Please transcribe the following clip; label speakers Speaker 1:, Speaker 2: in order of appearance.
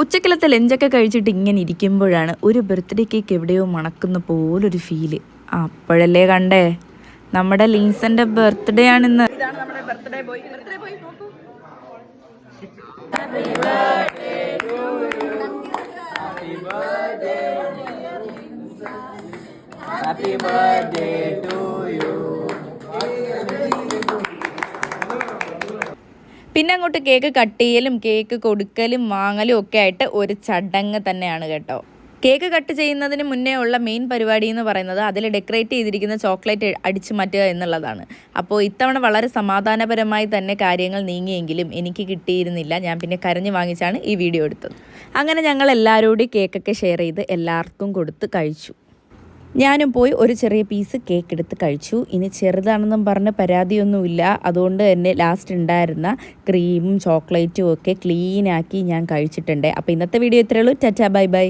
Speaker 1: ഉച്ചക്കലത്തെ ലഞ്ചൊക്കെ കഴിച്ചിട്ട് ഇങ്ങനെ ഇരിക്കുമ്പോഴാണ് ഒരു ബർത്ത്ഡേ കേക്ക് എവിടെയോ മണക്കുന്ന പോലൊരു ഫീല്. അപ്പോഴല്ലേ കണ്ടേ നമ്മുടെ ലിൻസന്റെ ബർത്ത്ഡേ ആണിന്ന്. ഇതാണ് നമ്മുടെ ബർത്ത്ഡേ ബോയ്. നോക്കൂ. Happy birthday to you. പിന്നെ അങ്ങോട്ട് കേക്ക് കട്ട് ചെയ്യലും കേക്ക് കൊടുക്കലും വാങ്ങലും ഒക്കെ ആയിട്ട് ഒരു ചടങ്ങ് തന്നെയാണ് കേട്ടോ. കേക്ക് കട്ട് ചെയ്യുന്നതിന് മുന്നേ ഉള്ള മെയിൻ പരിപാടി എന്ന് പറയുന്നത് അതിൽ ഡെക്കറേറ്റ് ചെയ്തിരിക്കുന്ന ചോക്ലേറ്റ് അടിച്ചു മാറ്റുക എന്നുള്ളതാണ്. അപ്പോൾ ഇത്തവണ വളരെ സമാധാനപരമായി തന്നെ കാര്യങ്ങൾ നീങ്ങിയെങ്കിലും എനിക്ക് കിട്ടിയിരുന്നില്ല. ഞാൻ പിന്നെ കരഞ്ഞു വാങ്ങിച്ചാണ് ഈ വീഡിയോ എടുത്തത്. അങ്ങനെ ഞങ്ങൾ എല്ലാവരോടും കേക്കൊക്കെ ഷെയർ ചെയ്ത് എല്ലാവർക്കും കൊടുത്ത് കഴിച്ചു. ഞാനും പോയി ഒരു ചെറിയ പീസ് കേക്ക് എടുത്ത് കഴിച്ചു. ഇനി ചെറുതാണെന്നും പറഞ്ഞ് പരാതിയൊന്നുമില്ല. അതുകൊണ്ട് തന്നെ ലാസ്റ്റ് ഉണ്ടായിരുന്ന ക്രീമും ചോക്ലേറ്റും ഒക്കെ ക്ലീനാക്കി ഞാൻ കഴിച്ചിട്ടുണ്ട്. അപ്പോൾ ഇന്നത്തെ വീഡിയോ ഇത്രയേ ഉള്ളൂ. Tata bye bye.